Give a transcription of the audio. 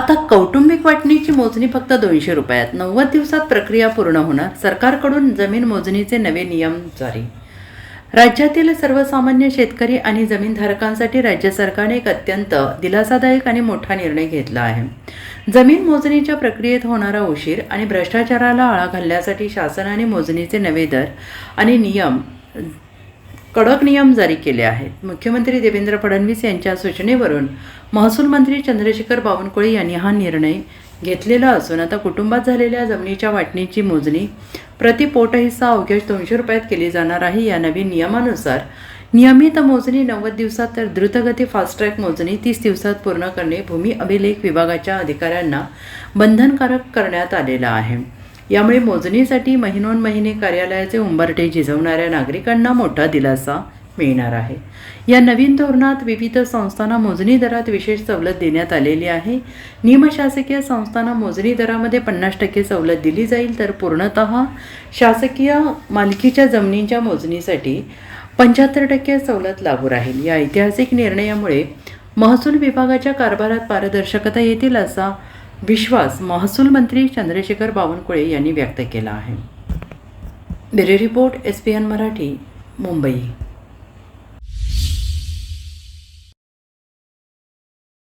आता कौटुंबिक वाटणीची मोजणी फक्त 200 रुपयात 90 दिवसात प्रक्रिया पूर्ण होणार. सरकारकडून जमीन मोजणीचे नवे नियम जारी. राज्यातील सर्वसामान्य शेतकरी आणि जमीनधारकांसाठी राज्य सरकारने एक अत्यंत दिलासादायक आणि मोठा निर्णय घेतला आहे. जमीन मोजणीच्या प्रक्रियेत होणारा उशीर आणि भ्रष्टाचाराला आळा घालण्यासाठी शासनाने मोजणीचे नवे दर आणि कडक नियम जारी केले आहेत. मुख्यमंत्री देवेंद्र फडणवीस यांच्या सूचनेवरून महसूल मंत्री चंद्रशेखर बावनकुळे यांनी हा निर्णय घेतलेला असून आता कुटुंबात झालेल्या जमिनीच्या वाटणीची मोजणी प्रति पोट हिस्सा अवघ्या 200 रुपयात केली जाणार आहे. या नवीन नियमानुसार नियमित मोजणी 90 दिवसात तर द्रुतगती फास्ट ट्रॅक मोजणी 30 दिवसात पूर्ण करणे भूमी अभिलेख विभागाच्या अधिकाऱ्यांना बंधनकारक करण्यात आलेला आहे. यामुळे मोजणीसाठी महिनोन्महिने कार्यालयाचे उंबरठे झिजवणाऱ्या नागरिकांना मोठा दिलासा मिळणार आहे. या नवीन धोरणात विविध संस्थांना मोजणी दरात विशेष सवलत देण्यात आलेली आहे. निमशासकीय संस्थांना मोजणी दरामध्ये 50% सवलत दिली जाईल, तर पूर्णतः शासकीय मालकीच्या जमिनींच्या मोजणीसाठी 75% सवलत लागू राहील. या ऐतिहासिक निर्णयामुळे महसूल विभागाच्या कारभारात पारदर्शकता येतील असा विश्वास महसूल मंत्री चंद्रशेखर बावनकुळे यांनी व्यक्त केला आहे. Bureau report SPN Marathi, Mumbai.